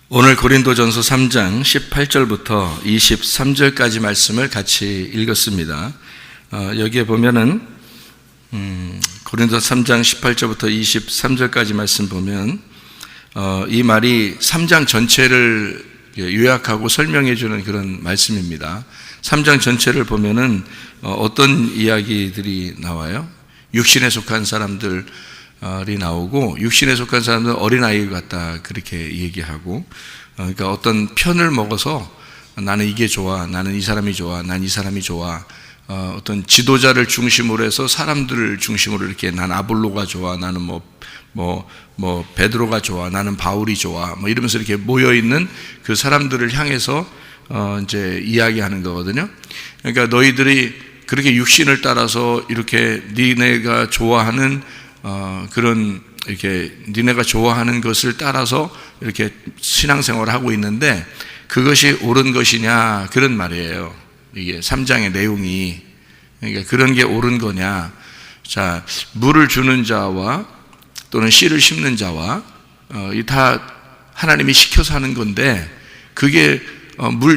오늘 고린도전서 3장 18절부터 23절까지 말씀을 같이 읽었습니다. 여기에 보면은 고린도서 3장 18절부터 23절까지 말씀 보면 이 말이 3장 전체를 요약하고 설명해 주는 그런 말씀입니다. 3장 전체를 보면은 어떤 이야기들이 나와요? 육신에 속한 사람들이 나오고, 육신에 속한 사람들은 어린아이 같다 그렇게 얘기하고, 그러니까 어떤 편을 먹어서 나는 이게 좋아, 나는 이 사람이 좋아, 난 이 사람이 좋아, 어떤 지도자를 중심으로 해서 사람들을 중심으로 이렇게 난 아볼로가 좋아, 나는 뭐 베드로가 좋아, 나는 바울이 좋아, 뭐 이러면서 이렇게 모여 있는 그 사람들을 향해서 이제 이야기하는 거거든요. 그러니까 너희들이 그렇게 육신을 따라서 이렇게 니네가 좋아하는 그런 이렇게 니네가 좋아하는 것을 따라서 이렇게 신앙생활을 하고 있는데 그것이 옳은 것이냐 그런 말이에요. 이게 3장의 내용이. 그러니까 그런 게 옳은 거냐. 자, 물을 주는 자와 또는 씨를 심는 자와 이 다 하나님이 시켜서 하는 건데, 그게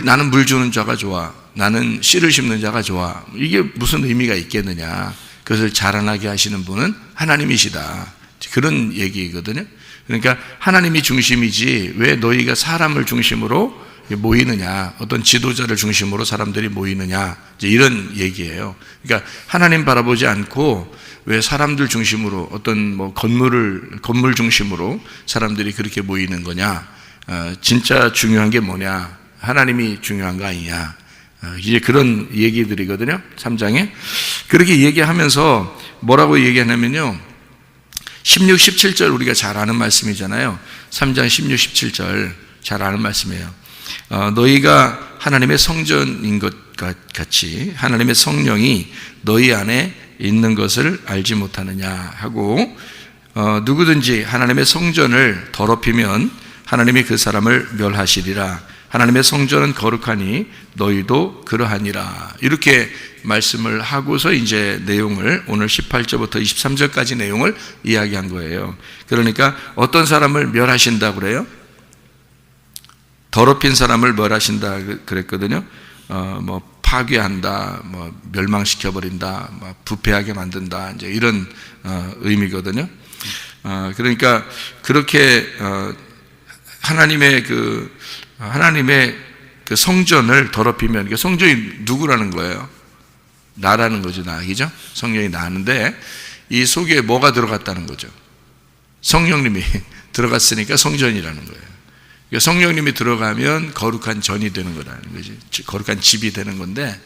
나는 물 주는 자가 좋아, 나는 씨를 심는 자가 좋아, 이게 무슨 의미가 있겠느냐. 그것을 자라나게 하시는 분은 하나님이시다, 그런 얘기거든요. 그러니까 하나님이 중심이지 왜 너희가 사람을 중심으로 모이느냐, 어떤 지도자를 중심으로 사람들이 모이느냐, 이제 이런 얘기예요. 그러니까 하나님 바라보지 않고 왜 사람들 중심으로 어떤 뭐 건물 중심으로 사람들이 그렇게 모이는 거냐, 진짜 중요한 게 뭐냐, 하나님이 중요한 거 아니냐, 이제 그런 얘기들이거든요. 3장에 그렇게 얘기하면서 뭐라고 얘기하냐면요, 16, 17절 우리가 잘 아는 말씀이잖아요. 3장 16, 17절 잘 아는 말씀이에요. 너희가 하나님의 성전인 것 같이 하나님의 성령이 너희 안에 있는 것을 알지 못하느냐 하고, 누구든지 하나님의 성전을 더럽히면 하나님이 그 사람을 멸하시리라. 하나님의 성전은 거룩하니 너희도 그러하니라. 이렇게 말씀을 하고서 이제 내용을 오늘 18절부터 23절까지 내용을 이야기한 거예요. 그러니까 어떤 사람을 멸하신다고 그래요? 더럽힌 사람을 멸하신다 그랬거든요. 뭐 파괴한다, 뭐 멸망시켜버린다, 뭐 부패하게 만든다, 이제 이런 의미거든요. 그러니까 그렇게 하나님의 그 성전을 더럽히면, 성전이 누구라는 거예요? 나라는 거죠, 나, 그죠? 성령이 나는데 이 속에 뭐가 들어갔다는 거죠? 성령님이 들어갔으니까 성전이라는 거예요. 그러니까 성령님이 들어가면 거룩한 전이 되는 거라는 거지, 거룩한 집이 되는 건데,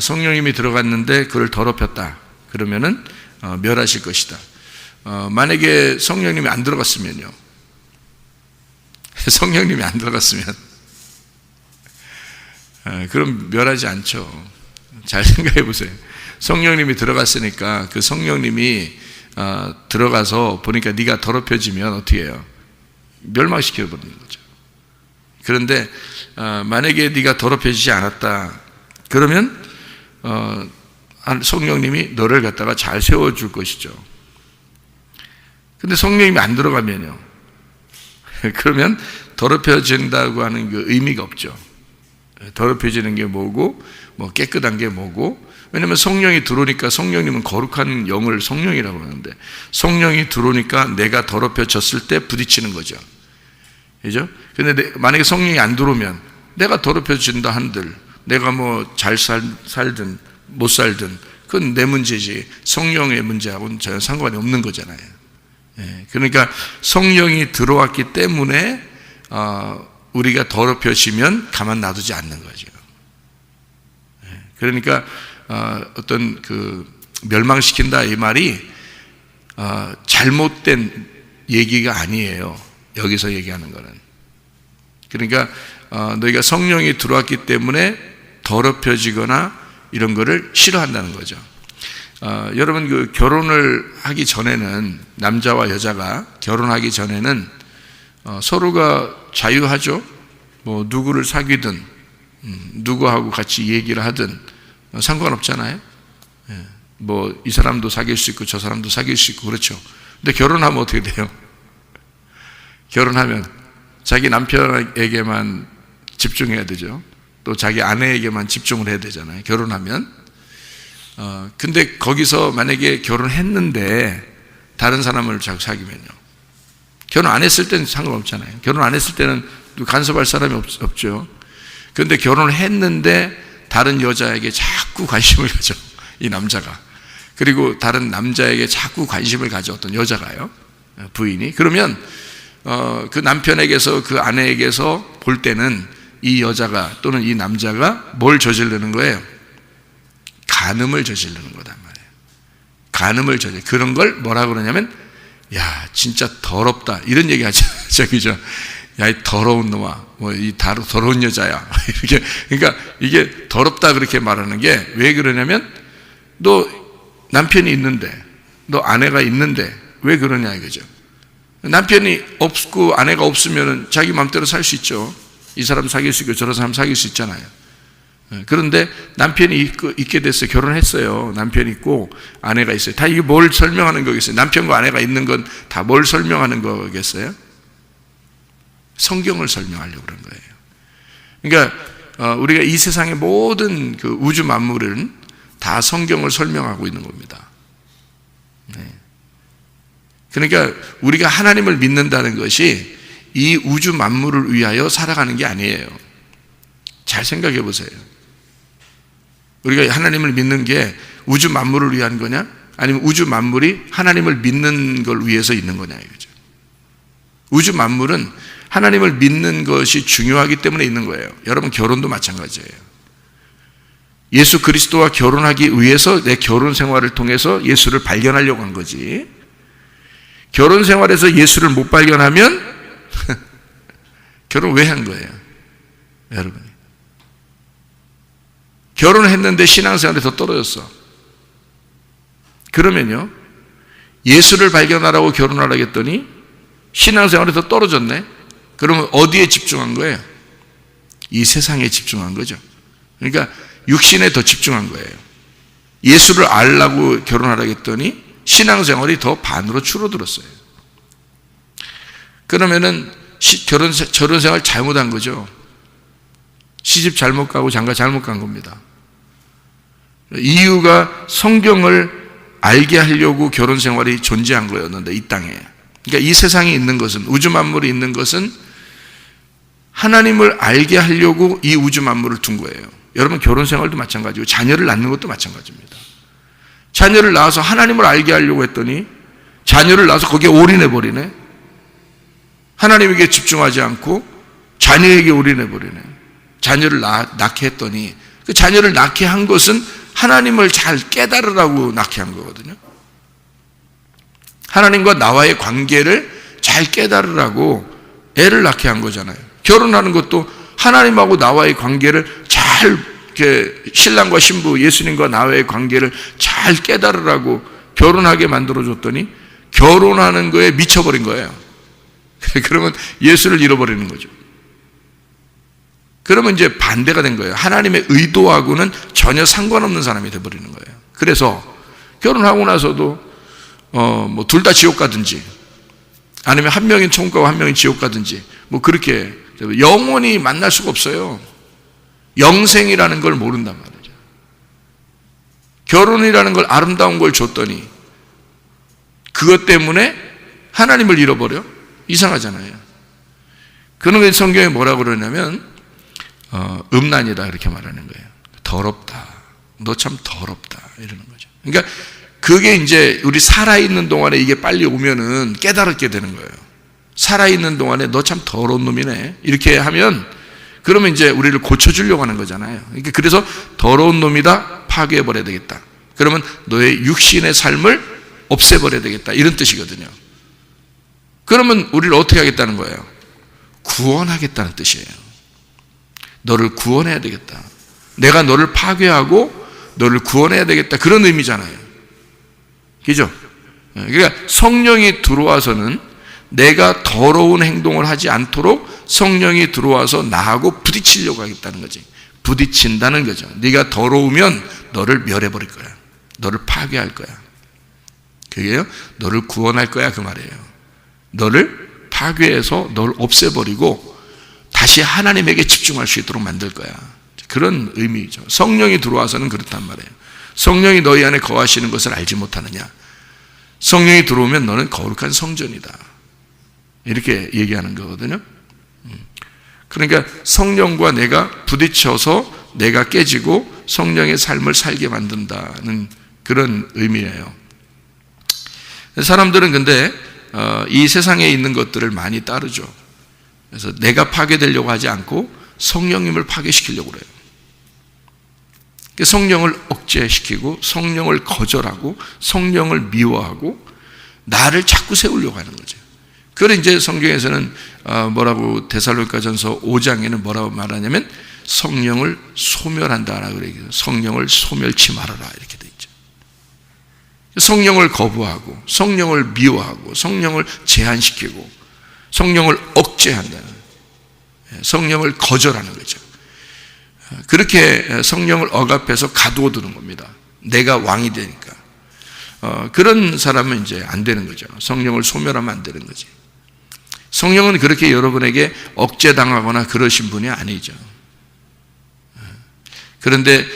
성령님이 들어갔는데 그걸 더럽혔다 그러면은 멸하실 것이다. 만약에 성령님이 안 들어갔으면요, 성령님이 안 들어갔으면 그럼 멸하지 않죠. 잘 생각해 보세요. 성령님이 들어갔으니까 그 성령님이 들어가서 보니까 네가 더럽혀지면 어떻게 해요? 멸망시켜 버리는 거죠. 그런데 만약에 네가 더럽혀지지 않았다 그러면 성령님이 너를 갖다가 잘 세워줄 것이죠. 근데 성령님이 안 들어가면요, 그러면 더럽혀진다고 하는 그 의미가 없죠. 더럽혀지는 게 뭐고, 뭐 깨끗한 게 뭐고. 왜냐하면 성령이 들어오니까, 성령님은 거룩한 영을 성령이라고 하는데, 성령이 들어오니까 내가 더럽혀졌을 때 부딪히는 거죠. 그죠? 근데 만약에 성령이 안 들어오면 내가 더럽혀진다 한들, 내가 뭐 잘 살든 못 살든 그건 내 문제지, 성령의 문제하고는 전혀 상관이 없는 거잖아요. 그러니까 성령이 들어왔기 때문에 우리가 더럽혀지면 가만 놔두지 않는 거죠. 그러니까 어떤 그 멸망시킨다 이 말이 잘못된 얘기가 아니에요. 여기서 얘기하는 거는. 그러니까 너희가 성령이 들어왔기 때문에 더럽혀지거나 이런 거를 싫어한다는 거죠. 여러분, 그 결혼을 하기 전에는, 남자와 여자가 결혼하기 전에는 서로가 자유하죠. 뭐 누구를 사귀든 누구하고 같이 얘기를 하든 상관없잖아요. 뭐 이 사람도 사귈 수 있고 저 사람도 사귈 수 있고 그렇죠. 근데 결혼하면 어떻게 돼요? 결혼하면 자기 남편에게만 집중해야 되죠. 또 자기 아내에게만 집중을 해야 되잖아요. 결혼하면. 근데 거기서 만약에 결혼했는데 다른 사람을 자꾸 사귀면요. 결혼 안 했을 때는 상관없잖아요. 결혼 안 했을 때는 간섭할 사람이 없죠. 그런데 결혼을 했는데 다른 여자에게 자꾸 관심을 가져. 이 남자가. 그리고 다른 남자에게 자꾸 관심을 가져. 어떤 여자가요. 부인이. 그러면 그 남편에게서 그 아내에게서 볼 때는 이 여자가 또는 이 남자가 뭘 저지르는 거예요? 간음을 저지르는 거단 말이에요. 간음을 저지르는. 그런 걸 뭐라 그러냐면, 야, 진짜 더럽다. 이런 얘기 하죠. 저기죠. 야, 이 더러운 놈아. 이 더러운 여자야. 이렇게. 그러니까 이게 더럽다 그렇게 말하는 게 왜 그러냐면, 너 남편이 있는데, 너 아내가 있는데, 왜 그러냐 이거죠. 남편이 없고 아내가 없으면 자기 마음대로 살 수 있죠. 이 사람 사귈 수 있고 저런 사람 사귈 수 있잖아요. 그런데 남편이 있게 됐어요. 결혼했어요. 남편이 있고 아내가 있어요. 다 이게 뭘 설명하는 거겠어요? 남편과 아내가 있는 건 다 뭘 설명하는 거겠어요? 성경을 설명하려고 그런 거예요. 그러니까 우리가 이 세상의 모든 그 우주 만물은 다 성경을 설명하고 있는 겁니다. 네. 그러니까 우리가 하나님을 믿는다는 것이 이 우주 만물을 위하여 살아가는 게 아니에요. 잘 생각해 보세요. 우리가 하나님을 믿는 게 우주 만물을 위한 거냐? 아니면 우주 만물이 하나님을 믿는 걸 위해서 있는 거냐 이거죠. 우주 만물은 하나님을 믿는 것이 중요하기 때문에 있는 거예요. 여러분 결혼도 마찬가지예요. 예수 그리스도와 결혼하기 위해서 내 결혼 생활을 통해서 예수를 발견하려고 한 거지. 결혼 생활에서 예수를 못 발견하면 결혼 왜 한 거예요? 여러분 결혼했는데 신앙생활이 더 떨어졌어. 그러면요 예수를 발견하라고 결혼하라고 했더니 신앙생활이 더 떨어졌네. 그러면 어디에 집중한 거예요? 이 세상에 집중한 거죠. 그러니까 육신에 더 집중한 거예요. 예수를 알라고 결혼하라고 했더니 신앙생활이 더 반으로 줄어들었어요. 그러면은 결혼생활 잘못한 거죠. 시집 잘못 가고 장가 잘못 간 겁니다. 이유가 성경을 알게 하려고 결혼생활이 존재한 거였는데 이 땅에. 그러니까 이 세상에 있는 것은 우주 만물이 있는 것은 하나님을 알게 하려고 이 우주 만물을 둔 거예요. 여러분 결혼생활도 마찬가지고 자녀를 낳는 것도 마찬가지입니다. 자녀를 낳아서 하나님을 알게 하려고 했더니 자녀를 낳아서 거기에 올인해버리네. 하나님에게 집중하지 않고 자녀에게 올인해버리네. 자녀를 낳게 했더니 그 자녀를 낳게 한 것은 하나님을 잘 깨달으라고 낳게 한 거거든요. 하나님과 나와의 관계를 잘 깨달으라고 애를 낳게 한 거잖아요. 결혼하는 것도 하나님하고 나와의 관계를 잘 이렇게 신랑과 신부 예수님과 나와의 관계를 잘 깨달으라고 결혼하게 만들어줬더니 결혼하는 거에 미쳐버린 거예요. 그러면 예수를 잃어버리는 거죠. 그러면 이제 반대가 된 거예요. 하나님의 의도하고는 전혀 상관없는 사람이 돼버리는 거예요. 그래서 결혼하고 나서도 뭐 둘 다 지옥 가든지 아니면 한 명이 천국 가고 한 명이 지옥 가든지 뭐 그렇게 영원히 만날 수가 없어요. 영생이라는 걸 모른단 말이죠. 결혼이라는 걸 아름다운 걸 줬더니 그것 때문에 하나님을 잃어버려? 이상하잖아요. 그런 게 성경에 뭐라고 그러냐면 음란이다 이렇게 말하는 거예요. 더럽다. 너 참 더럽다 이러는 거죠. 그러니까 그게 이제 우리 살아있는 동안에 이게 빨리 오면은 깨달게 되는 거예요. 살아있는 동안에 너 참 더러운 놈이네 이렇게 하면 그러면 이제 우리를 고쳐주려고 하는 거잖아요. 그러니까 그래서 더러운 놈이다 파괴해버려야 되겠다. 그러면 너의 육신의 삶을 없애버려야 되겠다 이런 뜻이거든요. 그러면 우리를 어떻게 하겠다는 거예요? 구원하겠다는 뜻이에요. 너를 구원해야 되겠다. 내가 너를 파괴하고 너를 구원해야 되겠다 그런 의미잖아요. 그죠? 그러니까 성령이 들어와서는 내가 더러운 행동을 하지 않도록 성령이 들어와서 나하고 부딪히려고 하겠다는 거지. 부딪힌다는 거죠. 네가 더러우면 너를 멸해버릴 거야. 너를 파괴할 거야. 그게요. 너를 구원할 거야 그 말이에요. 너를 파괴해서 널 없애버리고 다시 하나님에게 집중할 수 있도록 만들 거야. 그런 의미죠. 성령이 들어와서는 그렇단 말이에요. 성령이 너희 안에 거하시는 것을 알지 못하느냐. 성령이 들어오면 너는 거룩한 성전이다. 이렇게 얘기하는 거거든요. 그러니까 성령과 내가 부딪혀서 내가 깨지고 성령의 삶을 살게 만든다는 그런 의미예요. 사람들은 근데 이 세상에 있는 것들을 많이 따르죠. 그래서 내가 파괴되려고 하지 않고 성령님을 파괴시키려고 그래요. 성령을 억제시키고 성령을 거절하고 성령을 미워하고 나를 자꾸 세우려고 하는 거죠. 그걸 이제 성경에서는 뭐라고 데살로니가전서 5장에는 뭐라고 말하냐면 성령을 소멸한다라고 그래요. 성령을 소멸치 말아라 이렇게 돼 있죠. 성령을 거부하고 성령을 미워하고 성령을 제한시키고 성령을 억제한다. 성령을 거절하는 거죠. 그렇게 성령을 억압해서 가두어두는 겁니다. 내가 왕이 되니까. 그런 사람은 이제 안 되는 거죠. 성령을 소멸하면 안 되는 거지. 성령은 그렇게 여러분에게 억제당하거나 그러신 분이 아니죠. 그런데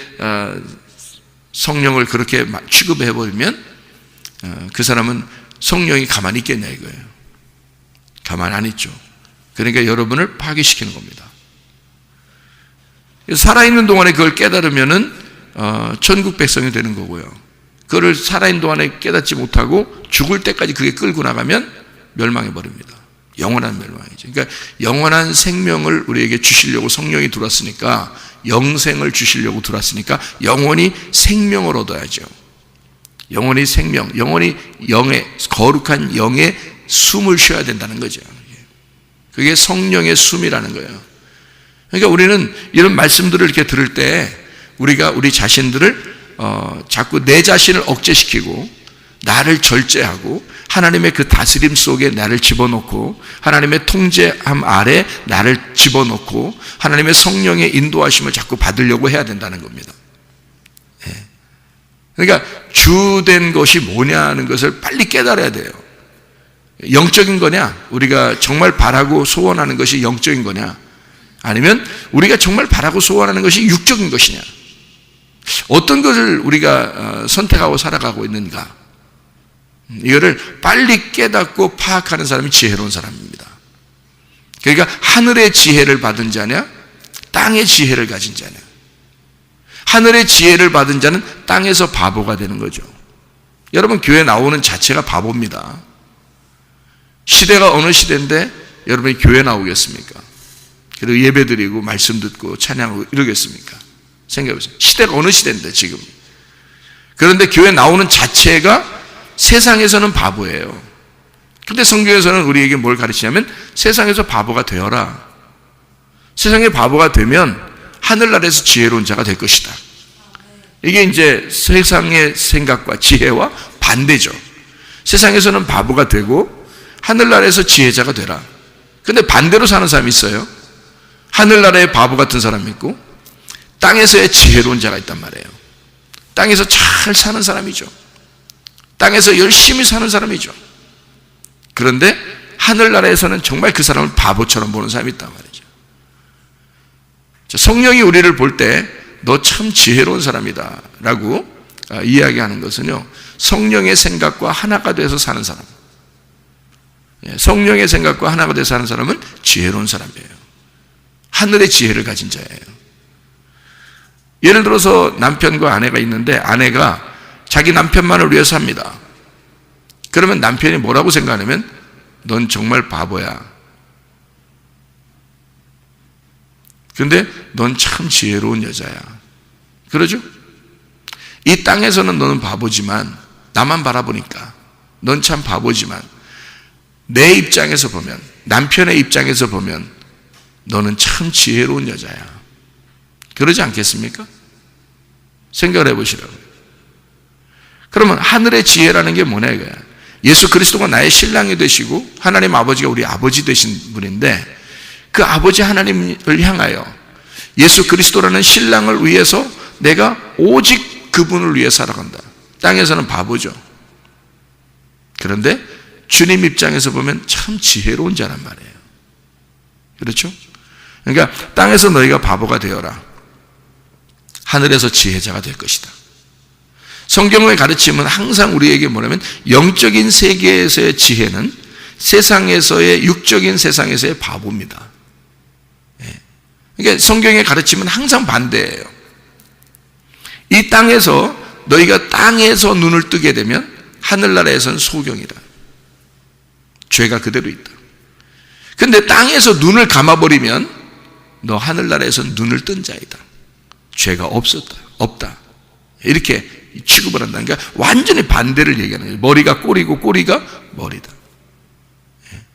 성령을 그렇게 취급해버리면 그 사람은 성령이 가만히 있겠냐 이거예요. 가만히 안 있죠. 그러니까 여러분을 파괴시키는 겁니다. 살아있는 동안에 그걸 깨달으면은 천국 백성이 되는 거고요. 그걸 살아있는 동안에 깨닫지 못하고 죽을 때까지 그게 끌고 나가면 멸망해 버립니다. 영원한 멸망이죠. 그러니까 영원한 생명을 우리에게 주시려고 성령이 들어왔으니까 영생을 주시려고 들어왔으니까 영원히 생명을 얻어야죠. 영원히 생명, 영원히 영의 거룩한 영의 숨을 쉬어야 된다는 거죠. 그게 성령의 숨이라는 거예요. 그러니까 우리는 이런 말씀들을 이렇게 들을 때 우리가 우리 자신들을 자꾸 내 자신을 억제시키고 나를 절제하고 하나님의 그 다스림 속에 나를 집어넣고 하나님의 통제함 아래 나를 집어넣고 하나님의 성령의 인도하심을 자꾸 받으려고 해야 된다는 겁니다. 그러니까 주된 것이 뭐냐는 것을 빨리 깨달아야 돼요. 영적인 거냐? 우리가 정말 바라고 소원하는 것이 영적인 거냐? 아니면 우리가 정말 바라고 소원하는 것이 육적인 것이냐? 어떤 것을 우리가 선택하고 살아가고 있는가? 이거를 빨리 깨닫고 파악하는 사람이 지혜로운 사람입니다. 그러니까 하늘의 지혜를 받은 자냐? 땅의 지혜를 가진 자냐? 하늘의 지혜를 받은 자는 땅에서 바보가 되는 거죠. 여러분 교회 나오는 자체가 바보입니다. 시대가 어느 시대인데 여러분이 교회 나오겠습니까? 그리고 예배 드리고 말씀 듣고 찬양하고 이러겠습니까? 생각해보세요. 시대가 어느 시대인데 지금. 그런데 교회 나오는 자체가 세상에서는 바보예요. 근데 성경에서는 우리에게 뭘 가르치냐면 세상에서 바보가 되어라. 세상에 바보가 되면 하늘나라에서 지혜로운 자가 될 것이다. 이게 이제 세상의 생각과 지혜와 반대죠. 세상에서는 바보가 되고 하늘나라에서 지혜자가 되라. 근데 반대로 사는 사람이 있어요. 하늘나라의 바보 같은 사람이 있고 땅에서의 지혜로운 자가 있단 말이에요. 땅에서 잘 사는 사람이죠. 땅에서 열심히 사는 사람이죠. 그런데 하늘나라에서는 정말 그 사람을 바보처럼 보는 사람이 있단 말이죠. 성령이 우리를 볼 때 너 참 지혜로운 사람이다 라고 이야기하는 것은요, 성령의 생각과 하나가 돼서 사는 사람, 성령의 생각과 하나가 돼서 사는 사람은 지혜로운 사람이에요. 하늘의 지혜를 가진 자예요. 예를 들어서 남편과 아내가 있는데 아내가 자기 남편만을 위해서 삽니다. 그러면 남편이 뭐라고 생각하냐면 넌 정말 바보야. 근데 넌 참 지혜로운 여자야. 그러죠? 이 땅에서는 너는 바보지만 나만 바라보니까 넌 참 바보지만 내 입장에서 보면, 남편의 입장에서 보면 너는 참 지혜로운 여자야. 그러지 않겠습니까? 생각을 해보시라고요. 그러면 하늘의 지혜라는 게 뭐냐 이거야. 예수 그리스도가 나의 신랑이 되시고 하나님 아버지가 우리 아버지 되신 분인데 그 아버지 하나님을 향하여 예수 그리스도라는 신랑을 위해서 내가 오직 그분을 위해 살아간다. 땅에서는 바보죠. 그런데 주님 입장에서 보면 참 지혜로운 자란 말이에요. 그렇죠? 그러니까 땅에서 너희가 바보가 되어라. 하늘에서 지혜자가 될 것이다. 성경의 가르침은 항상 우리에게 뭐냐면 영적인 세계에서의 지혜는 세상에서의 육적인 세상에서의 바보입니다. 그러니까 성경의 가르침은 항상 반대예요. 이 땅에서 너희가 땅에서 눈을 뜨게 되면 하늘나라에서는 소경이다. 죄가 그대로 있다. 근데 땅에서 눈을 감아버리면 너 하늘나라에서는 눈을 뜬 자이다. 죄가 없다. 이렇게 취급을 한다. 그러니까 완전히 반대를 얘기하는 거예요. 머리가 꼬리고 꼬리가 머리다.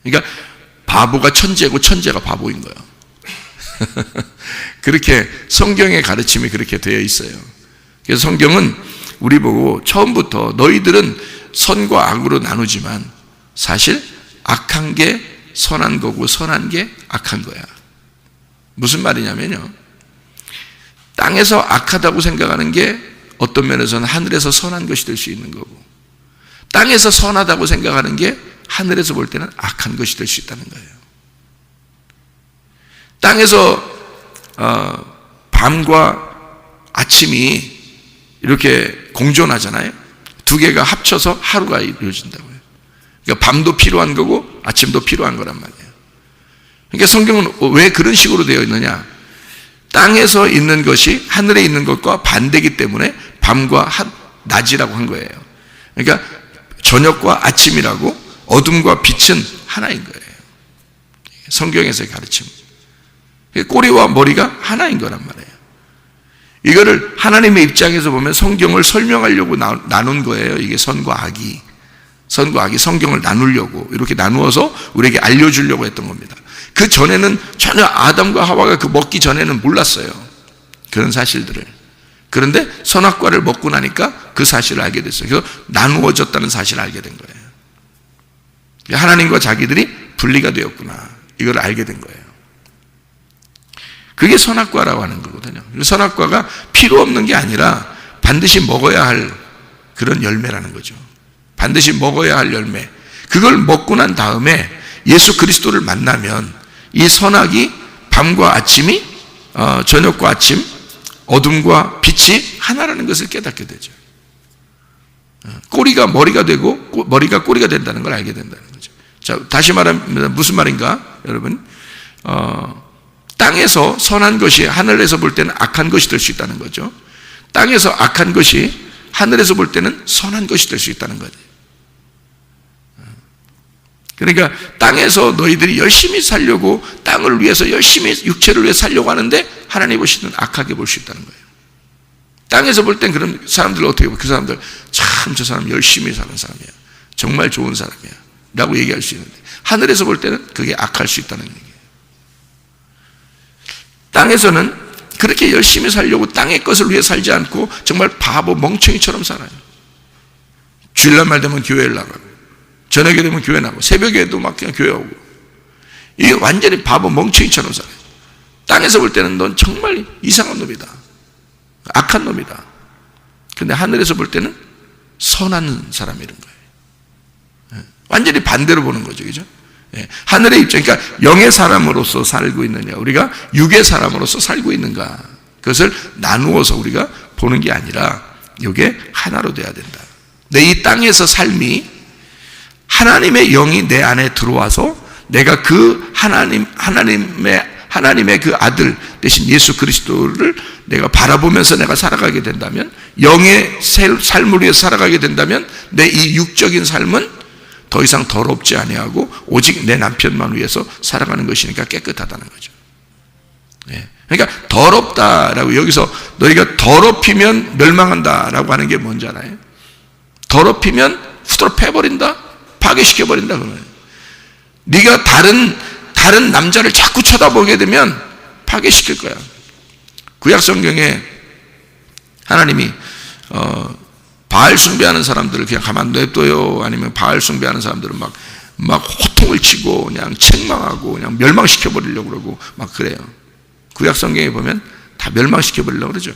그러니까 바보가 천재고 천재가 바보인 거예요. 그렇게 성경의 가르침이 그렇게 되어 있어요. 그래서 성경은 우리 보고 처음부터 너희들은 선과 악으로 나누지만 사실 악한 게 선한 거고 선한 게 악한 거야. 무슨 말이냐면요, 땅에서 악하다고 생각하는 게 어떤 면에서는 하늘에서 선한 것이 될 수 있는 거고, 땅에서 선하다고 생각하는 게 하늘에서 볼 때는 악한 것이 될 수 있다는 거예요. 땅에서 밤과 아침이 이렇게 공존하잖아요. 두 개가 합쳐서 하루가 이루어진다고요. 그러니까 밤도 필요한 거고 아침도 필요한 거란 말이에요. 그러니까 성경은 왜 그런 식으로 되어 있느냐, 땅에서 있는 것이 하늘에 있는 것과 반대이기 때문에 밤과 낮이라고 한 거예요. 그러니까 저녁과 아침이라고 어둠과 빛은 하나인 거예요. 성경에서의 가르침. 꼬리와 머리가 하나인 거란 말이에요. 이거를 하나님의 입장에서 보면 성경을 설명하려고 나눈 거예요. 이게 선과 악이 성경을 나누려고 이렇게 나누어서 우리에게 알려주려고 했던 겁니다. 그 전에는 전혀 아담과 하와가 그 먹기 전에는 몰랐어요, 그런 사실들을. 그런데 선악과를 먹고 나니까 그 사실을 알게 됐어요. 그래서 나누어졌다는 사실을 알게 된 거예요. 하나님과 자기들이 분리가 되었구나, 이걸 알게 된 거예요. 그게 선악과라고 하는 거거든요. 선악과가 필요 없는 게 아니라 반드시 먹어야 할 그런 열매라는 거죠. 반드시 먹어야 할 열매. 그걸 먹고 난 다음에 예수 그리스도를 만나면 이 선악이 밤과 아침이 저녁과 아침, 어둠과 빛이 하나라는 것을 깨닫게 되죠. 꼬리가 머리가 되고 머리가 꼬리가 된다는 걸 알게 된다는 거죠. 자, 다시 말하면 무슨 말인가, 여러분? 땅에서 선한 것이 하늘에서 볼 때는 악한 것이 될 수 있다는 거죠. 땅에서 악한 것이 하늘에서 볼 때는 선한 것이 될 수 있다는 거죠. 그러니까 땅에서 너희들이 열심히 살려고, 땅을 위해서 열심히 육체를 위해 살려고 하는데 하나님 보시는 악하게 볼 수 있다는 거예요. 땅에서 볼 땐 그런 사람들 어떻게 보면 그 사람들 참 저 사람 열심히 사는 사람이야, 정말 좋은 사람이야 라고 얘기할 수 있는데, 하늘에서 볼 때는 그게 악할 수 있다는 얘기예요. 땅에서는 그렇게 열심히 살려고 땅의 것을 위해 살지 않고 정말 바보 멍청이처럼 살아요. 주일날 되면 교회를 나가고, 저녁에 되면 교회 나가고, 새벽에도 막 그냥 교회 오고, 이게 완전히 바보 멍청이처럼 살아요. 땅에서 볼 때는 넌 정말 이상한 놈이다, 악한 놈이다. 근데 하늘에서 볼 때는 선한 사람이란 거예요. 완전히 반대로 보는 거죠, 그죠? 하늘의 입장, 그러니까 영의 사람으로서 살고 있느냐, 우리가 육의 사람으로서 살고 있는가, 그것을 나누어서 우리가 보는 게 아니라 이게 하나로 돼야 된다. 내 이 땅에서 삶이 하나님의 영이 내 안에 들어와서 내가 그 하나님의 그 아들 대신 예수 그리스도를 내가 바라보면서 내가 살아가게 된다면, 영의 삶을 위해서 살아가게 된다면 내 이 육적인 삶은 더 이상 더럽지 아니하고 오직 내 남편만 위해서 살아가는 것이니까 깨끗하다는 거죠. 그러니까 더럽다라고, 여기서 너희가 더럽히면 멸망한다라고 하는 게 뭔지 알아요? 더럽히면 후드로 패버린다, 파괴시켜버린다 그러면. 네가 다른 남자를 자꾸 쳐다보게 되면 파괴시킬 거야. 구약 성경에 하나님이 바알 숭배하는 사람들을 그냥 가만 냅둬요, 아니면 바알 숭배하는 사람들은 막 호통을 치고 그냥 책망하고 그냥 멸망시켜 버리려고 그러고 막 그래요. 구약 성경에 보면 다 멸망시켜 버리려고 그러죠.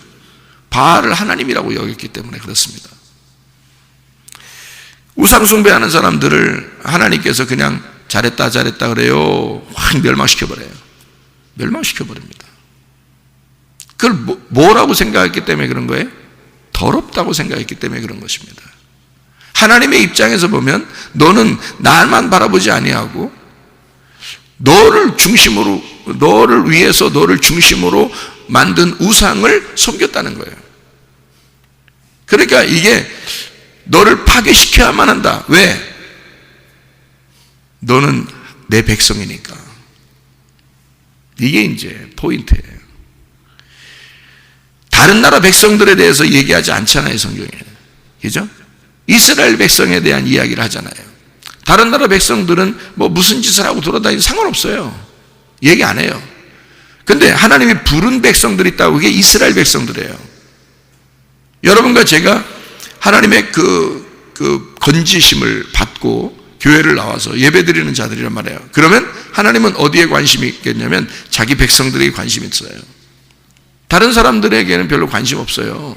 바알을 하나님이라고 여겼기 때문에 그렇습니다. 우상숭배하는 사람들을 하나님께서 그냥 잘했다 그래요. 확 멸망시켜버려요. 멸망시켜버립니다. 그걸 뭐라고 생각했기 때문에 그런 거예요? 더럽다고 생각했기 때문에 그런 것입니다. 하나님의 입장에서 보면 너는 나만 바라보지 아니하고 너를 위해서 너를 중심으로 만든 우상을 섬겼다는 거예요. 그러니까 이게 너를 파괴시켜야만 한다. 왜? 너는 내 백성이니까. 이게 이제 포인트예요. 다른 나라 백성들에 대해서 얘기하지 않잖아요, 성경에. 그죠? 이스라엘 백성에 대한 이야기를 하잖아요. 다른 나라 백성들은 뭐 무슨 짓을 하고 돌아다니도 상관없어요. 얘기 안 해요. 근데 하나님이 부른 백성들이 있다고, 그게 이스라엘 백성들이에요. 여러분과 제가 하나님의 그 건지심을 받고 교회를 나와서 예배드리는 자들이란 말이에요. 그러면 하나님은 어디에 관심이 있겠냐면 자기 백성들에게 관심이 있어요. 다른 사람들에게는 별로 관심 없어요.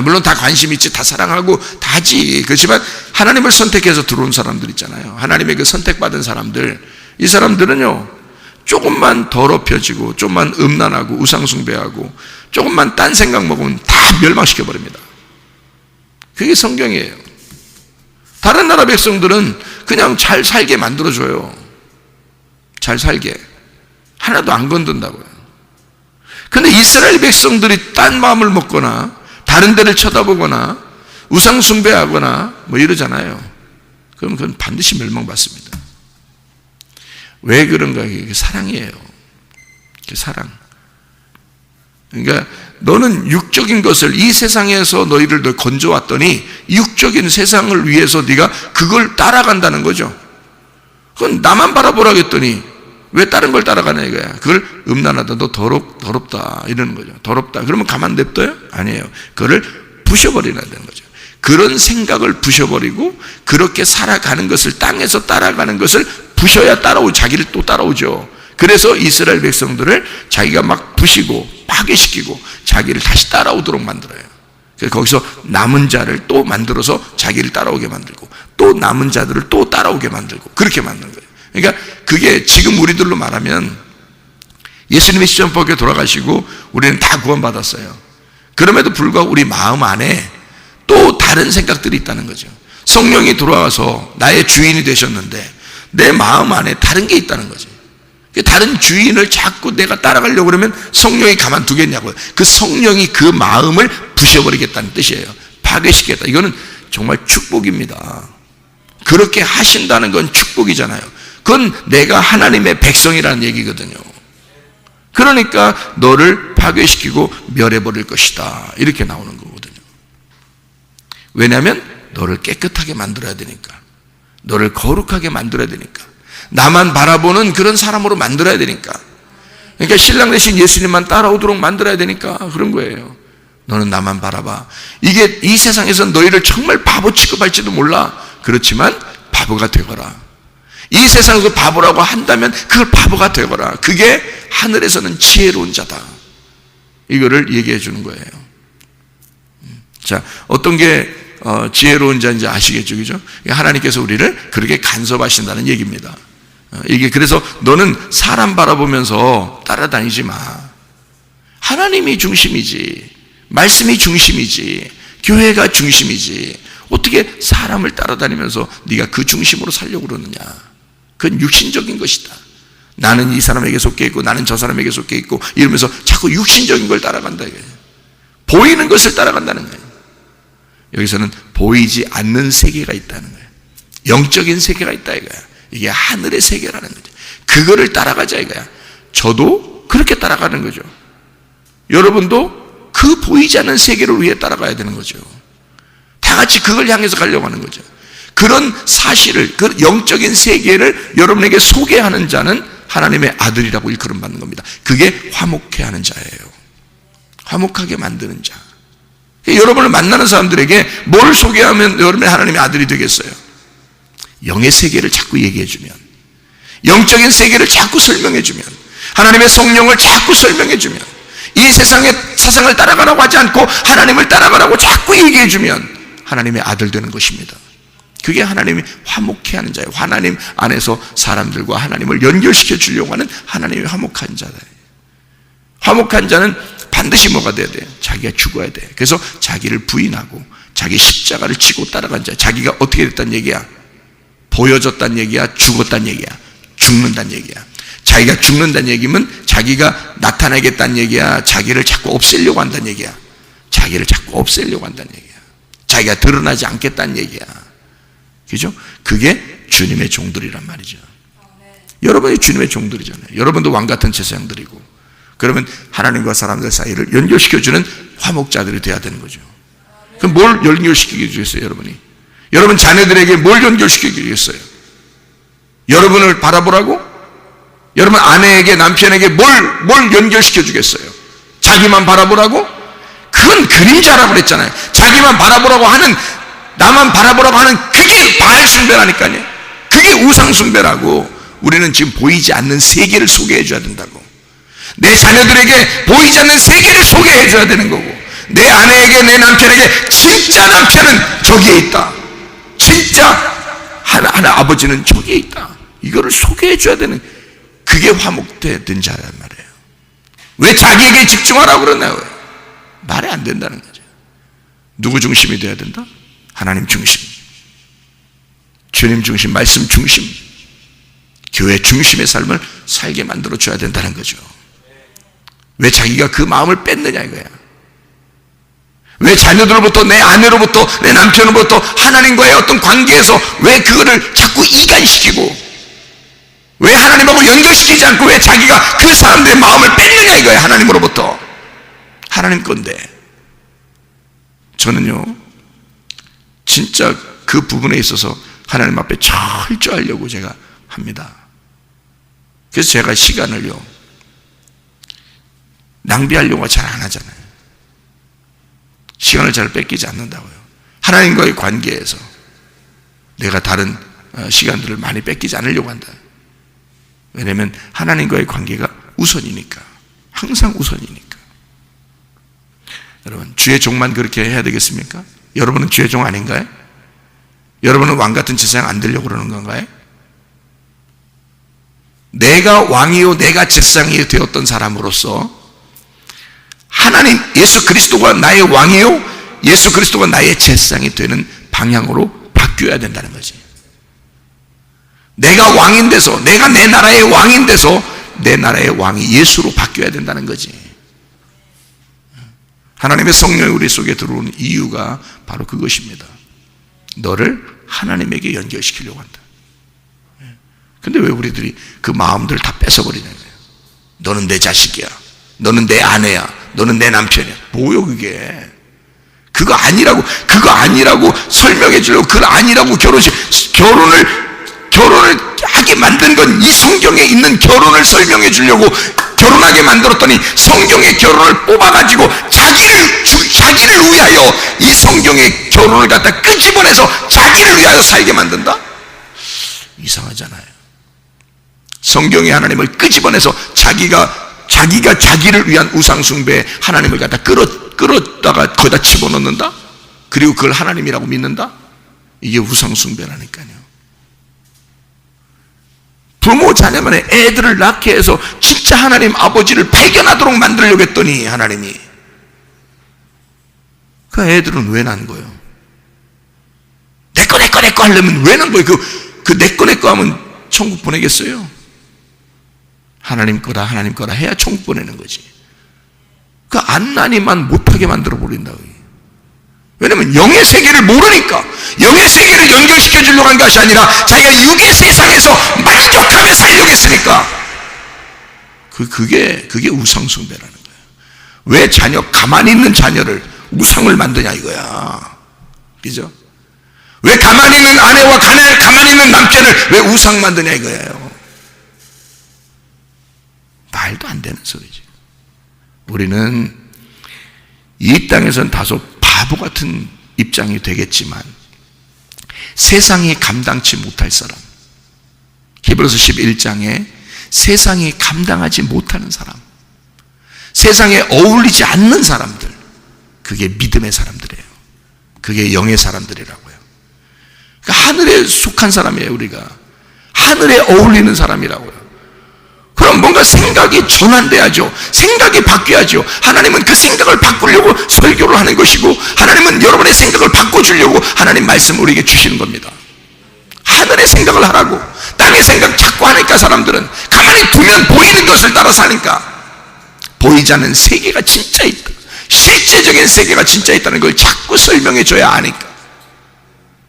물론 다 관심 있지, 다 사랑하고 다 하지. 그렇지만 하나님을 선택해서 들어온 사람들 있잖아요. 하나님의 그 선택받은 사람들, 이 사람들은요 조금만 더럽혀지고 조금만 음란하고 우상숭배하고 조금만 딴 생각 먹으면 다 멸망시켜버립니다. 그게 성경이에요. 다른 나라 백성들은 그냥 잘 살게 만들어줘요. 잘 살게. 하나도 안 건든다고요. 근데 이스라엘 백성들이 딴 마음을 먹거나 다른 데를 쳐다보거나 우상숭배하거나 뭐 이러잖아요. 그럼 그건 반드시 멸망받습니다. 왜 그런가? 이게 사랑이에요. 이게 사랑. 그러니까 너는 육적인 것을, 이 세상에서 너희를 건져왔더니 육적인 세상을 위해서 네가 그걸 따라간다는 거죠. 그건 나만 바라보라고 했더니 왜 다른 걸 따라가냐 이거야. 그걸 음란하다, 너 더럽다 이러는 거죠. 더럽다. 그러면 가만 냅둬요? 아니에요. 그거를 부셔버리려야 되는 거죠. 그런 생각을 부셔버리고 그렇게 살아가는 것을, 땅에서 따라가는 것을 부셔야 자기를 또 따라오죠. 그래서 이스라엘 백성들을 자기가 막 부시고 파괴시키고 자기를 다시 따라오도록 만들어요. 그래서 거기서 남은 자를 또 만들어서 자기를 따라오게 만들고 또 남은 자들을 또 따라오게 만들고 그렇게 만드는 거예요. 그러니까 그게 지금 우리들로 말하면 예수님이 시험법에 돌아가시고 우리는 다 구원받았어요. 그럼에도 불구하고 우리 마음 안에 또 다른 생각들이 있다는 거죠. 성령이 돌아와서 나의 주인이 되셨는데 내 마음 안에 다른 게 있다는 거죠. 다른 주인을 자꾸 내가 따라가려고 그러면 성령이 가만두겠냐고요. 그 성령이 그 마음을 부셔버리겠다는 뜻이에요. 파괴시키겠다. 이거는 정말 축복입니다. 그렇게 하신다는 건 축복이잖아요. 그건 내가 하나님의 백성이라는 얘기거든요. 그러니까 너를 파괴시키고 멸해버릴 것이다. 이렇게 나오는 거거든요. 왜냐하면 너를 깨끗하게 만들어야 되니까. 너를 거룩하게 만들어야 되니까. 나만 바라보는 그런 사람으로 만들어야 되니까. 그러니까 신랑 대신 예수님만 따라오도록 만들어야 되니까 그런 거예요. 너는 나만 바라봐. 이게 이 세상에서 너희를 정말 바보 취급할지도 몰라. 그렇지만 바보가 되거라. 이 세상에서 바보라고 한다면 그걸 바보가 되거라. 그게 하늘에서는 지혜로운 자다. 이거를 얘기해 주는 거예요. 자, 어떤 게 지혜로운 자인지 아시겠죠? 그죠? 하나님께서 우리를 그렇게 간섭하신다는 얘기입니다. 이게 그래서 너는 사람 바라보면서 따라다니지 마. 하나님이 중심이지. 말씀이 중심이지. 교회가 중심이지. 어떻게 사람을 따라다니면서 네가 그 중심으로 살려고 그러느냐. 그건 육신적인 것이다. 나는 이 사람에게 속해 있고 나는 저 사람에게 속해 있고 이러면서 자꾸 육신적인 걸 따라간다 이거예요. 보이는 것을 따라간다는 거예요. 여기서는 보이지 않는 세계가 있다는 거예요. 영적인 세계가 있다 이거야. 이게 하늘의 세계라는 거죠. 그거를 따라가자 이거야. 저도 그렇게 따라가는 거죠. 여러분도 그 보이지 않는 세계를 위해 따라가야 되는 거죠. 다 같이 그걸 향해서 가려고 하는 거죠. 그런 사실을, 그 영적인 세계를 여러분에게 소개하는 자는 하나님의 아들이라고 일컬음 받는 겁니다. 그게 화목해 하는 자예요. 화목하게 만드는 자. 여러분을 만나는 사람들에게 뭘 소개하면 여러분의 하나님의 아들이 되겠어요? 영의 세계를 자꾸 얘기해주면, 영적인 세계를 자꾸 설명해주면, 하나님의 성령을 자꾸 설명해주면, 이 세상의 사상을 따라가라고 하지 않고 하나님을 따라가라고 자꾸 얘기해주면 하나님의 아들 되는 것입니다. 그게 하나님이 화목해 하는 자예요. 하나님 안에서 사람들과 하나님을 연결시켜 주려고 하는 하나님의 화목한 자다. 화목한 자는 반드시 뭐가 돼야 돼요? 자기가 죽어야 돼. 그래서 자기를 부인하고 자기 십자가를 지고 따라간 자. 자기가 어떻게 됐다는 얘기야? 보여졌다는 얘기야? 죽었다는 얘기야? 죽는다는 얘기야. 자기가 죽는다는 얘기면 자기가 나타나겠다는 얘기야? 자기를 자꾸 없애려고 한다는 얘기야? 자기를 자꾸 없애려고 한다는 얘기야. 자기가 드러나지 않겠다는 얘기야. 그죠? 그게 주님의 종들이란 말이죠. 여러분이 주님의 종들이잖아요. 여러분도 왕같은 제사장들이고, 그러면 하나님과 사람들 사이를 연결시켜주는 화목자들이 돼야 되는 거죠. 그럼 뭘 연결시키게 주겠어요, 여러분이? 여러분 자녀들에게 뭘 연결시키게 주겠어요? 여러분을 바라보라고? 여러분 아내에게, 남편에게 뭘 연결시켜 주겠어요? 자기만 바라보라고? 그건 그림자라고 그랬잖아요. 자기만 바라보라고 하는, 나만 바라보라고 하는 그게 바알 숭배라니까요. 그게 우상 숭배라고. 우리는 지금 보이지 않는 세계를 소개해 줘야 된다고. 내 자녀들에게 보이지 않는 세계를 소개해 줘야 되는 거고, 내 아내에게, 내 남편에게 진짜 남편은 저기에 있다, 진짜 하나 아버지는 저기에 있다, 이거를 소개해 줘야 되는, 그게 화목된 자란 말이에요. 왜 자기에게 집중하라고 그러나요? 말이 안 된다는 거죠. 누구 중심이 돼야 된다? 하나님 중심, 주님 중심, 말씀 중심, 교회 중심의 삶을 살게 만들어 줘야 된다는 거죠. 왜 자기가 그 마음을 뺐느냐 이거야. 왜 자녀들로부터, 내 아내로부터, 내 남편으로부터 하나님과의 어떤 관계에서 왜 그거를 자꾸 이간시키고, 왜 하나님하고 연결시키지 않고 왜 자기가 그 사람들의 마음을 뺐느냐 이거야. 하나님으로부터. 하나님 건데. 저는요, 진짜 그 부분에 있어서 하나님 앞에 철저하려고 제가 합니다. 그래서 제가 시간을요, 낭비하려고 잘 안 하잖아요. 시간을 잘 뺏기지 않는다고요. 하나님과의 관계에서 내가 다른 시간들을 많이 뺏기지 않으려고 한다. 왜냐하면 하나님과의 관계가 우선이니까. 항상 우선이니까. 여러분, 주의 종만 그렇게 해야 되겠습니까? 여러분은 주의 종 아닌가요? 여러분은 왕같은 제사장 안 되려고 그러는 건가요? 내가 왕이요 내가 제사장이 되었던 사람으로서 하나님, 예수 그리스도가 나의 왕이요 예수 그리스도가 나의 제사장이 되는 방향으로 바뀌어야 된다는 거지. 내가 왕인 데서, 내가 내 나라의 왕인 데서 내 나라의 왕이 예수로 바뀌어야 된다는 거지. 하나님의 성령이 우리 속에 들어오는 이유가 바로 그것입니다. 너를 하나님에게 연결시키려고 한다. 근데 왜 우리들이 그 마음들을 다 뺏어버리냐고요. 너는 내 자식이야, 너는 내 아내야, 너는 내 남편이야. 뭐요 그게? 그거 아니라고 설명해 주려고, 그거 아니라고 결혼을 하게 만든 건 이 성경에 있는 결혼을 설명해 주려고 결혼하게 만들었더니, 성경의 결혼을 뽑아가지고 자기를 위하여 이 성경의 결혼을 갖다 끄집어내서 자기를 위하여 살게 만든다? 이상하잖아요. 성경의 하나님을 끄집어내서 자기가 자기를 위한 우상숭배에 하나님을 갖다 끌었다가 거기다 집어넣는다? 그리고 그걸 하나님이라고 믿는다? 이게 우상숭배라니까요. 부모 자녀만의 애들을 낳게 해서 진짜 하나님 아버지를 발견하도록 만들려고 했더니 하나님이, 그 애들은 왜 난 거예요? 내꺼 하려면 왜 난 거예요? 그 내꺼 하면 천국 보내겠어요? 하나님 거다 해야 천국 보내는 거지. 그 안 나니만 못하게 만들어 버린다고. 왜냐면 영의 세계를 모르니까. 영의 세계를 연결시켜 주려고 한 것이 아니라 자기가 육의 세상에서 만족하며 살려고 했으니까. 그게 우상숭배라는 거예요. 왜 가만히 있는 자녀를 우상을 만드냐 이거야. 그죠? 왜 가만히 있는 아내와 가만히 있는 남편을 왜 우상 만드냐 이거예요. 말도 안 되는 소리지. 우리는 이 땅에서는 다소 바보 같은 입장이 되겠지만, 세상이 감당치 못할 사람, 히브리서 11장에 세상이 감당하지 못하는 사람, 세상에 어울리지 않는 사람들, 그게 믿음의 사람들이에요. 그게 영의 사람들이라고요. 그러니까 하늘에 속한 사람이에요. 우리가 하늘에 어울리는 사람이라고요. 그럼 뭔가 생각이 전환돼야죠. 생각이 바뀌어야죠. 하나님은 그 생각을 바꾸려고 설교를 하는 것이고, 하나님은 여러분의 생각을 바꿔주려고 하나님 말씀을 우리에게 주시는 겁니다. 하늘의 생각을 하라고. 땅의 생각 자꾸 하니까 사람들은 가만히 두면 보이는 것을 따라 사니까 보이지 않는 세계가 진짜 있다, 실제적인 세계가 진짜 있다는 걸 자꾸 설명해 줘야 아니까.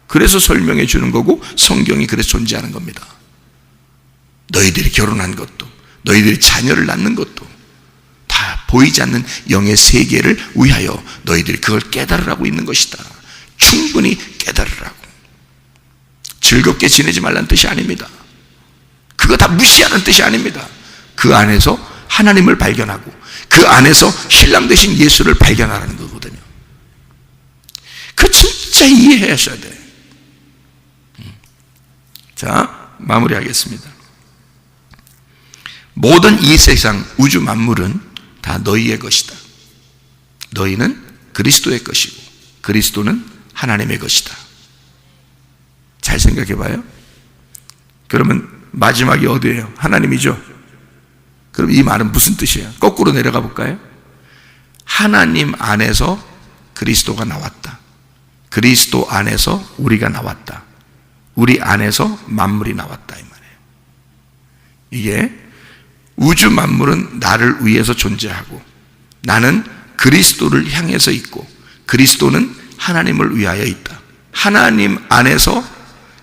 그래서 설명해 주는 거고, 성경이 그래서 존재하는 겁니다. 너희들이 결혼한 것도, 너희들이 자녀를 낳는 것도 다 보이지 않는 영의 세계를 위하여 너희들이 그걸 깨달으라고 있는 것이다. 충분히 깨달으라고. 즐겁게 지내지 말라는 뜻이 아닙니다. 그거 다 무시하는 뜻이 아닙니다. 그 안에서 하나님을 발견하고 그 안에서 신랑 되신 예수를 발견하라는 거거든요. 그 진짜 이해하셔야 돼요. 자, 마무리하겠습니다. 모든 이 세상 우주 만물은 다 너희의 것이다. 너희는 그리스도의 것이고 그리스도는 하나님의 것이다. 잘 생각해 봐요. 그러면 마지막이 어디예요? 하나님이죠. 그럼 이 말은 무슨 뜻이에요? 거꾸로 내려가 볼까요? 하나님 안에서 그리스도가 나왔다. 그리스도 안에서 우리가 나왔다. 우리 안에서 만물이 나왔다, 이 말이에요. 이게 우주 만물은 나를 위해서 존재하고 나는 그리스도를 향해서 있고 그리스도는 하나님을 위하여 있다. 하나님 안에서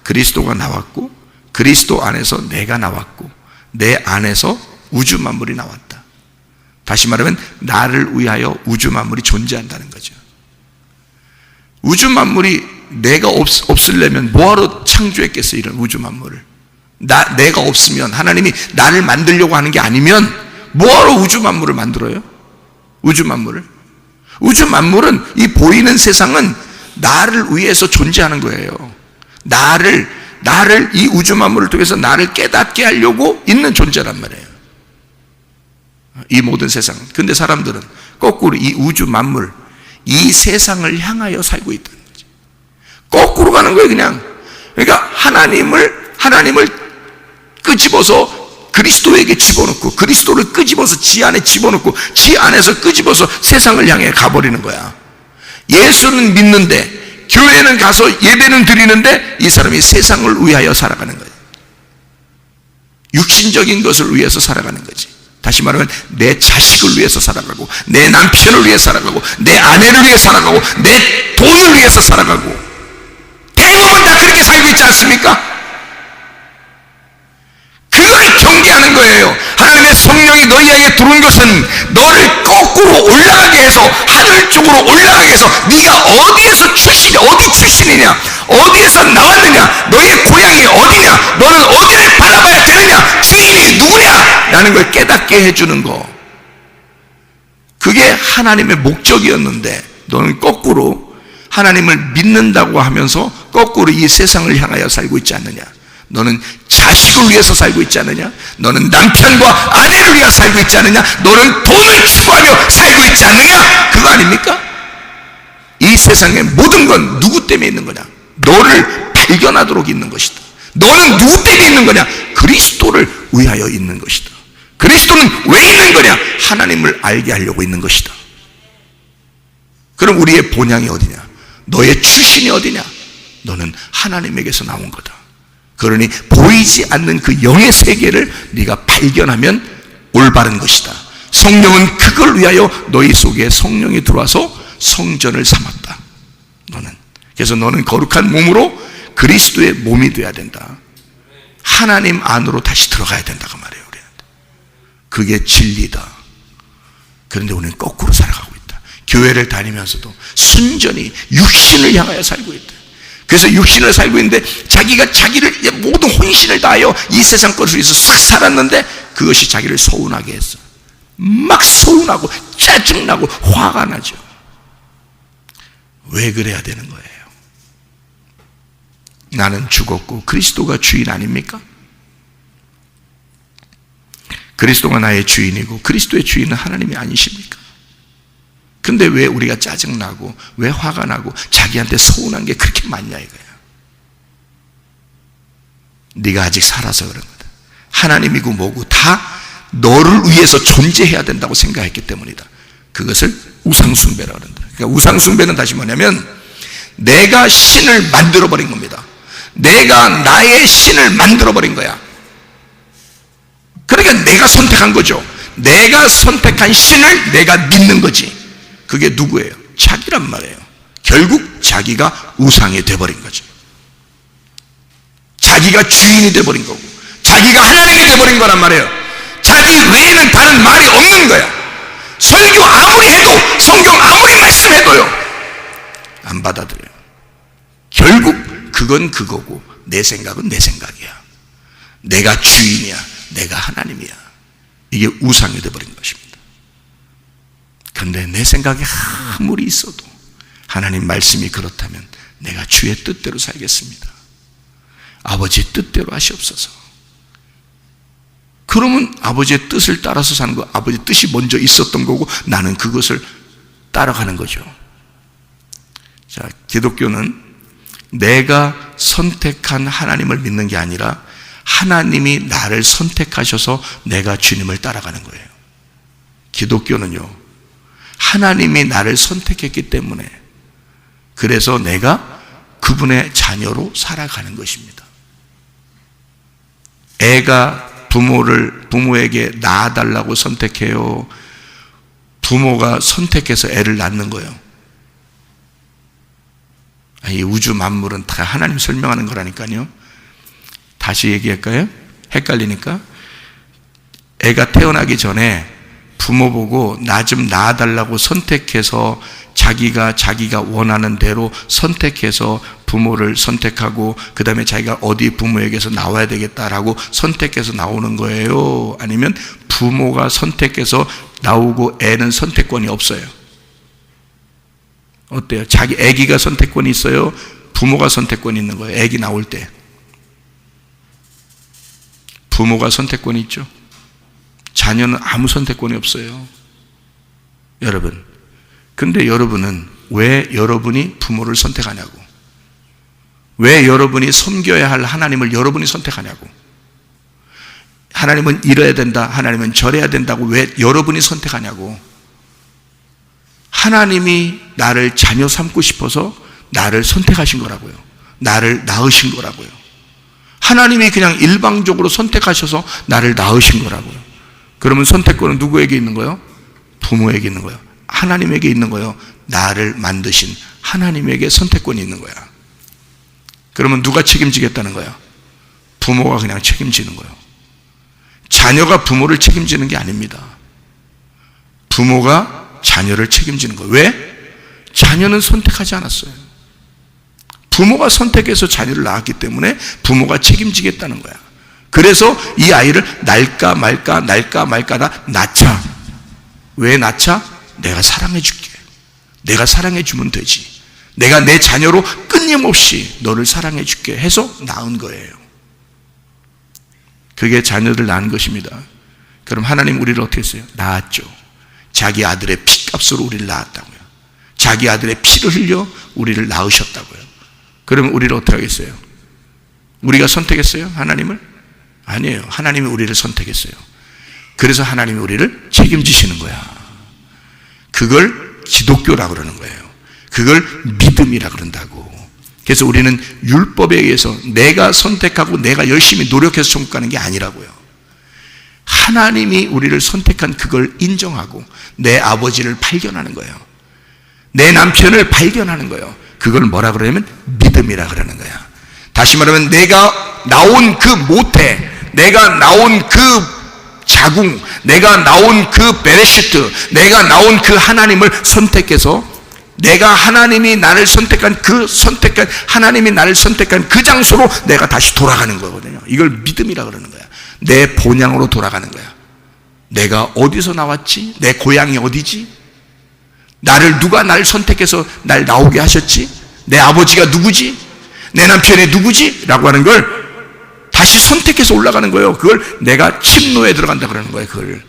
그리스도가 나왔고 그리스도 안에서 내가 나왔고 내 안에서 우주 만물이 나왔다. 다시 말하면 나를 위하여 우주 만물이 존재한다는 거죠. 우주 만물이 내가 없으려면 뭐하러 창조했겠어요? 이런 우주 만물을. 내가 없으면, 하나님이 나를 만들려고 하는 게 아니면 뭐하러 우주 만물을 만들어요? 우주 만물을. 우주 만물은, 이 보이는 세상은 나를 위해서 존재하는 거예요. 나를 이 우주 만물을 통해서 나를 깨닫게 하려고 있는 존재란 말이에요. 이 모든 세상은. 근데 사람들은 거꾸로 이 우주 만물, 이 세상을 향하여 살고 있다는 거죠. 거꾸로 가는 거예요, 그냥. 그러니까 하나님을 끄집어서 그리스도에게 집어넣고 그리스도를 끄집어서 지 안에 집어넣고 지 안에서 끄집어서 세상을 향해 가버리는 거야. 예수는 믿는데, 교회는 가서 예배는 드리는데 이 사람이 세상을 위하여 살아가는 거예요. 육신적인 것을 위해서 살아가는 거지. 다시 말하면 내 자식을 위해서 살아가고 내 남편을 위해 살아가고 내 아내를 위해 살아가고 내 돈을 위해서 살아가고, 대부분 다 그렇게 살고 있지 않습니까? 그걸 경계하는 거예요. 하나님의 성령이 너희에게 들어온 것은 너를 거꾸로 올라가게 해서, 하늘 쪽으로 올라가게 해서, 네가 어디에서 어디 출신이냐, 어디에서 나왔느냐, 너의 고향이 어디냐, 너는 어디를 바라봐야 되느냐, 주인이 누구냐 라는 걸 깨닫게 해주는 거. 그게 하나님의 목적이었는데 너는 거꾸로 하나님을 믿는다고 하면서 거꾸로 이 세상을 향하여 살고 있지 않느냐. 너는 자식을 위해서 살고 있지 않느냐? 너는 남편과 아내를 위해 살고 있지 않느냐? 너는 돈을 추구하며 살고 있지 않느냐? 그거 아닙니까? 이 세상의 모든 건 누구 때문에 있는 거냐? 너를 발견하도록 있는 것이다. 너는 누구 때문에 있는 거냐? 그리스도를 위하여 있는 것이다. 그리스도는 왜 있는 거냐? 하나님을 알게 하려고 있는 것이다. 그럼 우리의 본향이 어디냐? 너의 출신이 어디냐? 너는 하나님에게서 나온 거다. 그러니 보이지 않는 그 영의 세계를 네가 발견하면 올바른 것이다. 성령은 그걸 위하여 너희 속에 성령이 들어와서 성전을 삼았다. 그래서 너는 거룩한 몸으로 그리스도의 몸이 되어야 된다. 하나님 안으로 다시 들어가야 된다 그 말이에요. 우리한테. 그게 진리다. 그런데 우리는 거꾸로 살아가고 있다. 교회를 다니면서도 순전히 육신을 향하여 살고 있다. 그래서 육신을 살고 있는데 자기가 자기를 모든 혼신을 다하여 이 세상 것을 위해서 싹 살았는데 그것이 자기를 서운하게 했어. 막 서운하고 짜증나고 화가 나죠. 왜 그래야 되는 거예요? 나는 죽었고 그리스도가 주인 아닙니까? 그리스도가 나의 주인이고 그리스도의 주인은 하나님이 아니십니까? 근데 왜 우리가 짜증나고 왜 화가 나고 자기한테 서운한 게 그렇게 많냐 이거야. 네가 아직 살아서 그런 거다. 하나님이고 뭐고 다 너를 위해서 존재해야 된다고 생각했기 때문이다. 그것을 우상숭배라고 한다. 그러니까 우상숭배는 다시 뭐냐면 내가 신을 만들어버린 겁니다. 내가 나의 신을 만들어버린 거야. 그러니까 내가 선택한 거죠. 내가 선택한 신을 내가 믿는 거지. 그게 누구예요? 자기란 말이에요. 결국 자기가 우상이 돼버린 거죠. 자기가 주인이 돼버린 거고 자기가 하나님이 돼버린 거란 말이에요. 자기 외에는 다른 말이 없는 거야. 설교 아무리 해도 성경 아무리 말씀해도요 안 받아들여요. 결국 그건 그거고 내 생각은 내 생각이야. 내가 주인이야. 내가 하나님이야. 이게 우상이 돼버린 것입니다. 그런데 내 생각이 아무리 있어도 하나님 말씀이 그렇다면 내가 주의 뜻대로 살겠습니다. 아버지의 뜻대로 하시옵소서. 그러면 아버지의 뜻을 따라서 사는 거, 아버지의 뜻이 먼저 있었던 거고 나는 그것을 따라가는 거죠. 자, 기독교는 내가 선택한 하나님을 믿는 게 아니라 하나님이 나를 선택하셔서 내가 주님을 따라가는 거예요. 기독교는요, 하나님이 나를 선택했기 때문에 그래서 내가 그분의 자녀로 살아가는 것입니다. 애가 부모에게 낳아달라고 선택해요? 부모가 선택해서 애를 낳는 거예요? 이 우주 만물은 다 하나님 설명하는 거라니까요. 다시 얘기할까요? 헷갈리니까. 애가 태어나기 전에 부모 보고 나 좀 낳아달라고 선택해서 자기가 원하는 대로 선택해서 부모를 선택하고 그 다음에 자기가 어디 부모에게서 나와야 되겠다라고 선택해서 나오는 거예요? 아니면 부모가 선택해서 나오고 애는 선택권이 없어요? 어때요? 자기 아기가 선택권이 있어요? 부모가 선택권이 있는 거예요? 아기 나올 때 부모가 선택권이 있죠. 자녀는 아무 선택권이 없어요. 여러분, 근데 여러분은 왜 여러분이 부모를 선택하냐고, 왜 여러분이 섬겨야 할 하나님을 여러분이 선택하냐고, 하나님은 이래야 된다, 하나님은 저래야 된다고 왜 여러분이 선택하냐고. 하나님이 나를 자녀 삼고 싶어서 나를 선택하신 거라고요. 나를 낳으신 거라고요. 하나님이 그냥 일방적으로 선택하셔서 나를 낳으신 거라고요. 그러면 선택권은 누구에게 있는 거예요? 부모에게 있는 거예요. 하나님에게 있는 거예요. 나를 만드신 하나님에게 선택권이 있는 거야. 그러면 누가 책임지겠다는 거야? 부모가 그냥 책임지는 거예요. 자녀가 부모를 책임지는 게 아닙니다. 부모가 자녀를 책임지는 거예요. 왜? 자녀는 선택하지 않았어요. 부모가 선택해서 자녀를 낳았기 때문에 부모가 책임지겠다는 거야. 그래서 이 아이를 날까 말까 다 낳자. 왜 낳자? 내가 사랑해 줄게. 내가 사랑해 주면 되지. 내가 내 자녀로 끊임없이 너를 사랑해 줄게 해서 낳은 거예요. 그게 자녀를 낳은 것입니다. 그럼 하나님 우리를 어떻게 했어요? 낳았죠. 자기 아들의 피값으로 우리를 낳았다고요. 자기 아들의 피를 흘려 우리를 낳으셨다고요. 그러면 우리를 어떻게 하겠어요? 우리가 선택했어요? 하나님을? 아니에요. 하나님이 우리를 선택했어요. 그래서 하나님이 우리를 책임지시는 거야. 그걸 기독교라고 그러는 거예요. 그걸 믿음이라고 그런다고. 그래서 우리는 율법에 의해서 내가 선택하고 내가 열심히 노력해서 천국 가는 게 아니라고요. 하나님이 우리를 선택한 그걸 인정하고 내 아버지를 발견하는 거예요. 내 남편을 발견하는 거예요. 그걸 뭐라 그러냐면 믿음이라 그러는 거야. 다시 말하면 내가 나온 그 모태, 내가 나온 그 자궁, 내가 나온 그 베레시트, 내가 나온 그 하나님을 선택해서 내가 하나님이 나를 선택한 하나님이 나를 선택한 그 장소로 내가 다시 돌아가는 거거든요. 이걸 믿음이라 그러는 거야. 내 본향으로 돌아가는 거야. 내가 어디서 나왔지? 내 고향이 어디지? 누가 나를 선택해서 날 나오게 하셨지? 내 아버지가 누구지? 내 남편이 누구지? 라고 하는 걸 다시 선택해서 올라가는 거예요. 그걸 내가 침노에 들어간다 그러는 거예요. 그걸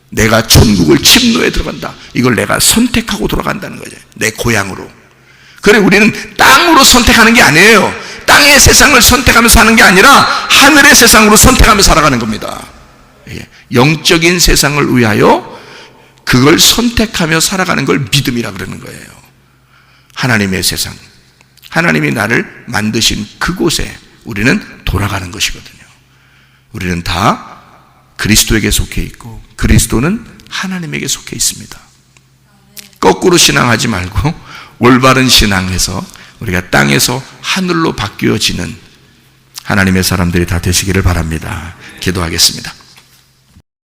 내가 천국을 침노에 들어간다. 이걸 내가 선택하고 돌아간다는 거죠. 내 고향으로. 그래, 우리는 땅으로 선택하는 게 아니에요. 땅의 세상을 선택하면서 사는 게 아니라 하늘의 세상으로 선택하며 살아가는 겁니다. 영적인 세상을 위하여 그걸 선택하며 살아가는 걸 믿음이라 그러는 거예요. 하나님의 세상, 하나님이 나를 만드신 그곳에 우리는 돌아가는 것이거든요. 우리는 다 그리스도에게 속해 있고 그리스도는 하나님에게 속해 있습니다. 거꾸로 신앙하지 말고 올바른 신앙에서 우리가 땅에서 하늘로 바뀌어지는 하나님의 사람들이 다 되시기를 바랍니다. 기도하겠습니다.